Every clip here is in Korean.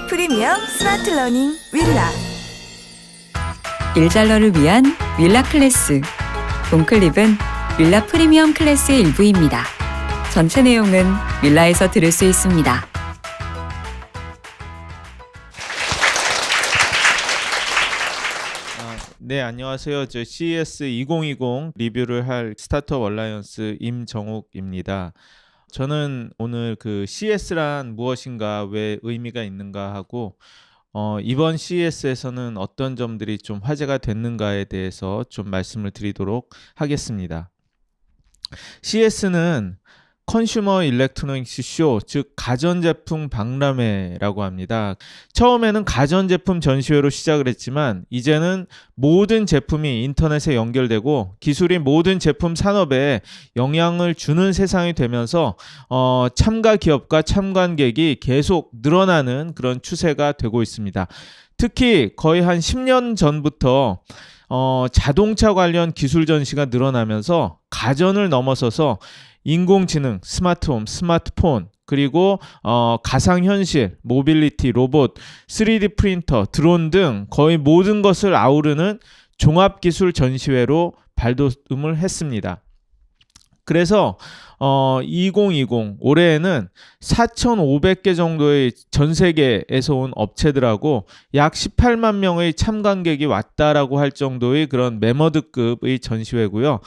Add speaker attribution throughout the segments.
Speaker 1: 프리미엄 스마트 러닝 윌라.
Speaker 2: 일잘러를 위한 윌라 클래스. 봄클립은 윌라 프리미엄 클래스의 일부입니다. 전체 내용은 윌라에서 들을 수 있습니다.
Speaker 3: 네, 안녕하세요. 저 CES 2020 리뷰를 할 스타트업 얼라이언스 임정욱입니다. 저는 오늘 그 CES란 무엇인가, 왜 의미가 있는가 하고 이번 CES에서는 어떤 점들이 좀 화제가 됐는가에 대해서 좀 말씀을 드리도록 하겠습니다. CES는 컨슈머 일렉트로닉스 쇼, 즉 가전제품 박람회라고 합니다. 처음에는 가전제품 전시회로 시작을 했지만 이제는 모든 제품이 인터넷에 연결되고 기술이 모든 제품 산업에 영향을 주는 세상이 되면서 참가 기업과 참관객이 계속 늘어나는 그런 추세가 되고 있습니다. 특히 거의 한 10년 전부터 자동차 관련 기술 전시가 늘어나면서 가전을 넘어서서 인공지능, 스마트홈, 스마트폰, 그리고 가상현실, 모빌리티, 로봇, 3D 프린터, 드론 등 거의 모든 것을 아우르는 종합기술 전시회로 발돋움을 했습니다. 그래서 2020 올해에는 4,500개 정도의 전 세계에서 온 업체들하고 약 18만 명의 참관객이 왔다라고 할 정도의 그런 매머드급의 전시회고요.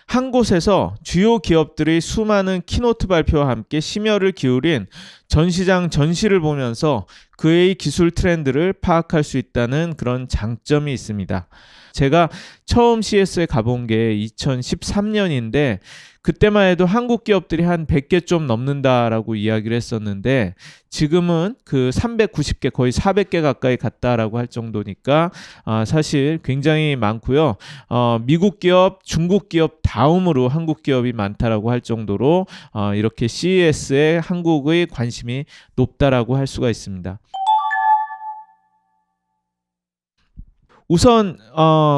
Speaker 3: 한 곳에서 주요 기업들의 수많은 키노트 발표와 함께 심혈을 기울인 전시장 전시를 보면서 그의 기술 트렌드를 파악할 수 있다는 그런 장점이 있습니다. 제가 처음 CES에 가본 게 2013년인데 그때만 해도 한국 기업들이 한 100개 좀 넘는다라고 이야기를 했었는데 지금은 그 390개, 거의 400개 가까이 갔다라고 할 정도니까 사실 굉장히 많고요. 미국 기업, 중국 기업 다음으로 한국 기업이 많다라고 할 정도로 이렇게 CES에 한국의 관심이 높다라고 할 수가 있습니다. 우선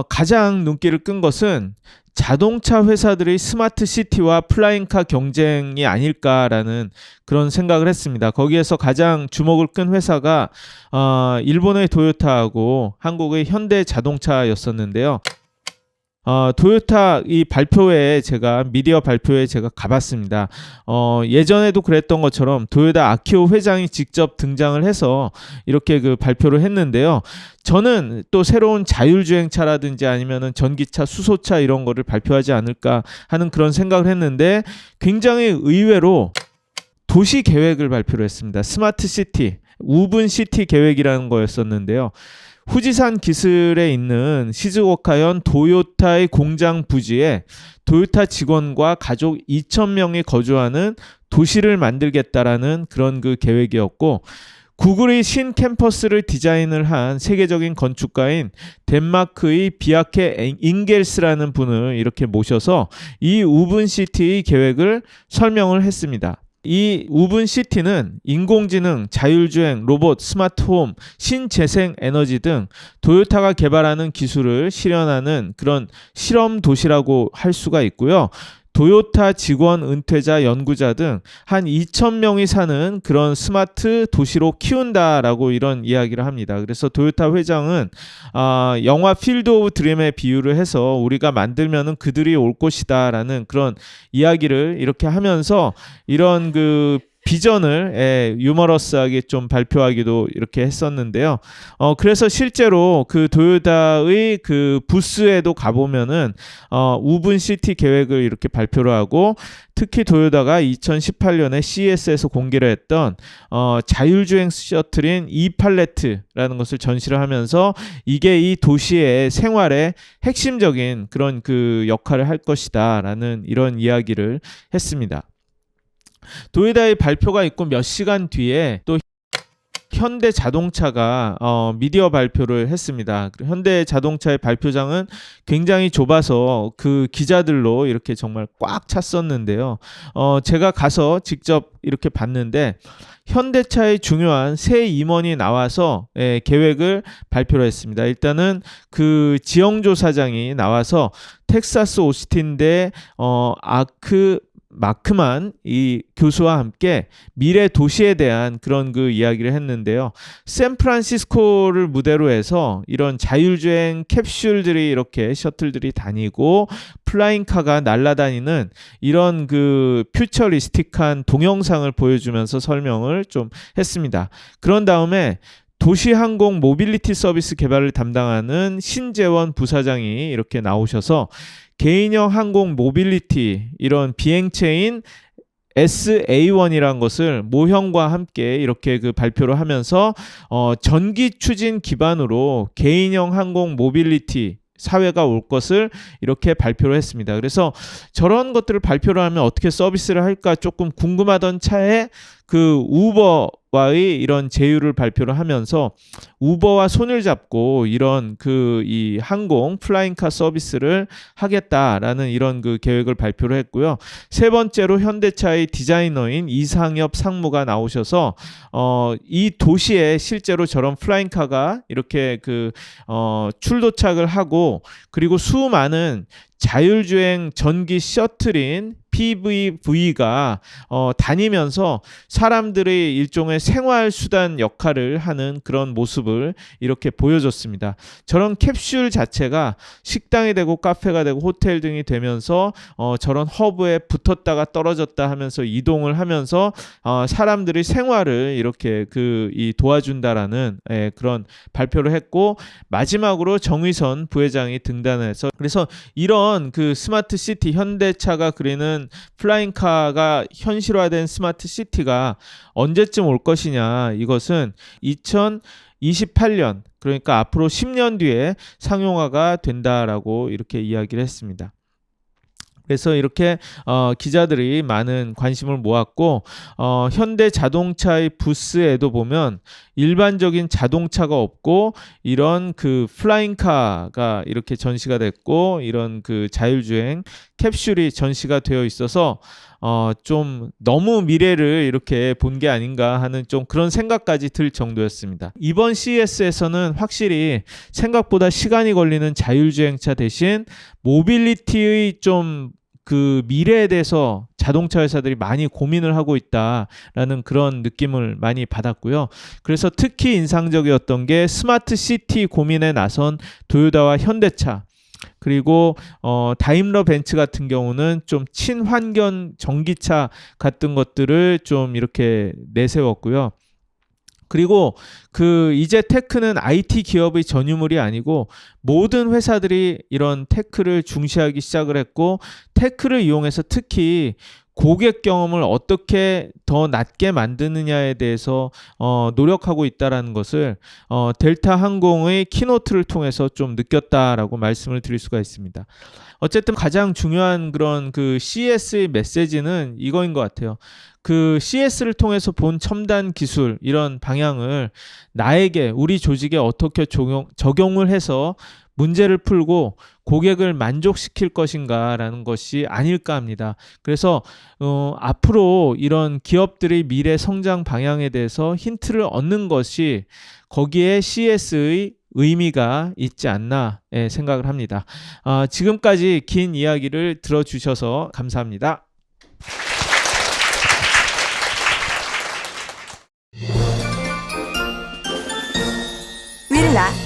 Speaker 3: 가장 눈길을 끈 것은 자동차 회사들의 스마트 시티와 플라잉카 경쟁이 아닐까라는 그런 생각을 했습니다. 거기에서 가장 주목을 끈 회사가 일본의 도요타하고 한국의 현대 자동차였었는데요. 도요타 이 발표회에 미디어 발표회에 제가 가봤습니다. 예전에도 그랬던 것처럼 도요타 아키오 회장이 직접 등장을 해서 이렇게 그 발표를 했는데요. 저는 또 새로운 자율주행차라든지 아니면은 전기차, 수소차 이런 거를 발표하지 않을까 하는 그런 생각을 했는데 굉장히 의외로 도시 계획을 발표를 했습니다. 스마트 시티, 우분 시티 계획이라는 거였었는데요. 후지산 기슭에 있는 시즈오카현 도요타의 공장 부지에 도요타 직원과 가족 2,000명이 거주하는 도시를 만들겠다라는 그런 그 계획이었고 구글의 신 캠퍼스를 디자인을 한 세계적인 건축가인 덴마크의 비아케 잉겔스라는 분을 이렇게 모셔서 이 우분시티의 계획을 설명을 했습니다. 이 우분시티는 인공지능, 자율주행, 로봇, 스마트홈, 신재생 에너지 등 도요타가 개발하는 기술을 실현하는 그런 실험 도시라고 할 수가 있고요. 도요타 직원, 은퇴자, 연구자 등 한 2,000명이 사는 그런 스마트 도시로 키운다라고 이런 이야기를 합니다. 그래서 도요타 회장은 영화 필드 오브 드림에 비유를 해서 우리가 만들면은 그들이 올 것이다라는 그런 이야기를 이렇게 하면서 이런 그 비전을 유머러스하게 좀 발표하기도 이렇게 했었는데요. 그래서 실제로 그 도요타의 그 부스에도 가보면은 우분시티 계획을 이렇게 발표를 하고 특히 도요타가 2018년에 CES에서 공개를 했던 자율주행 셔틀인 이팔레트라는 것을 전시를 하면서 이게 이 도시의 생활에 핵심적인 그런 그 역할을 할 것이다라는 이런 이야기를 했습니다. 도요타의 발표가 있고 몇 시간 뒤에 또 현대 자동차가 미디어 발표를 했습니다. 현대 자동차의 발표장은 굉장히 좁아서 그 기자들로 이렇게 정말 꽉 찼었는데요. 제가 가서 직접 이렇게 봤는데 현대차의 중요한 새 임원이 나와서 계획을 발표를 했습니다. 일단은 그 지영조 사장이 나와서 텍사스 오스틴대 마크만 이 교수와 함께 미래 도시에 대한 그런 그 이야기를 했는데요. 샌프란시스코를 무대로 해서 이런 자율주행 캡슐들이 이렇게 셔틀들이 다니고 플라잉카가 날아다니는 이런 그 퓨처리스틱한 동영상을 보여주면서 설명을 좀 했습니다. 그런 다음에 도시항공 모빌리티 서비스 개발을 담당하는 신재원 부사장이 이렇게 나오셔서 개인형 항공 모빌리티 이런 비행체인 SA1이라는 것을 모형과 함께 이렇게 그 발표를 하면서 전기 추진 기반으로 개인형 항공 모빌리티 사회가 올 것을 이렇게 발표를 했습니다. 그래서 저런 것들을 발표를 하면 어떻게 서비스를 할까 조금 궁금하던 차에 그 우버와의 이런 제휴를 발표를 하면서 우버와 손을 잡고 이런 그 이 항공 플라잉카 서비스를 하겠다라는 이런 그 계획을 발표를 했고요. 세 번째로 현대차의 디자이너인 이상엽 상무가 나오셔서 이 도시에 실제로 저런 플라잉카가 이렇게 그 출도착을 하고 그리고 수많은 자율주행 전기 셔틀인 PVV가 다니면서 사람들의 일종의 생활수단 역할을 하는 그런 모습을 이렇게 보여줬습니다. 저런 캡슐 자체가 식당이 되고 카페가 되고 호텔 등이 되면서 저런 허브에 붙었다가 떨어졌다 하면서 이동을 하면서 사람들의 생활을 이렇게 이 도와준다라는 그런 발표를 했고 마지막으로 정의선 부회장이 등단해서 그래서 이런 그 스마트 시티 현대차가 그리는 플라잉카가 현실화된 스마트 시티가 언제쯤 올 것이냐 이것은 2028년 그러니까 앞으로 10년 뒤에 상용화가 된다라고 이렇게 이야기를 했습니다. 그래서 이렇게 기자들이 많은 관심을 모았고 현대자동차의 부스에도 보면 일반적인 자동차가 없고 이런 그 플라잉카가 이렇게 전시가 됐고 이런 그 자율주행 캡슐이 전시가 되어 있어서 좀 너무 미래를 이렇게 본 게 아닌가 하는 좀 그런 생각까지 들 정도였습니다. 이번 CES에서는 확실히 생각보다 시간이 걸리는 자율주행차 대신 모빌리티의 좀 그 미래에 대해서 자동차 회사들이 많이 고민을 하고 있다라는 그런 느낌을 많이 받았고요. 그래서 특히 인상적이었던 게 스마트 시티 고민에 나선 도요타와 현대차 그리고 다임러 벤츠 같은 경우는 좀 친환경 전기차 같은 것들을 좀 이렇게 내세웠고요. 그리고 이제 테크는 IT 기업의 전유물이 아니고 모든 회사들이 이런 테크를 중시하기 시작을 했고 테크를 이용해서 특히 고객 경험을 어떻게 더 낮게 만드느냐에 대해서 노력하고 있다는 것을 델타 항공의 키노트를 통해서 좀 느꼈다라고 말씀을 드릴 수가 있습니다. 어쨌든 가장 중요한 그런 그 CES의 메시지는 이거인 것 같아요. 그 CES를 통해서 본 첨단 기술 이런 방향을 나에게 우리 조직에 어떻게 적용을 해서 문제를 풀고 고객을 만족시킬 것인가라는 것이 아닐까 합니다. 그래서 앞으로 이런 기업들의 미래 성장 방향에 대해서 힌트를 얻는 것이 거기에 CES의 의미가 있지 않나 생각을 합니다. 지금까지 긴 이야기를 들어주셔서 감사합니다.
Speaker 1: 윌라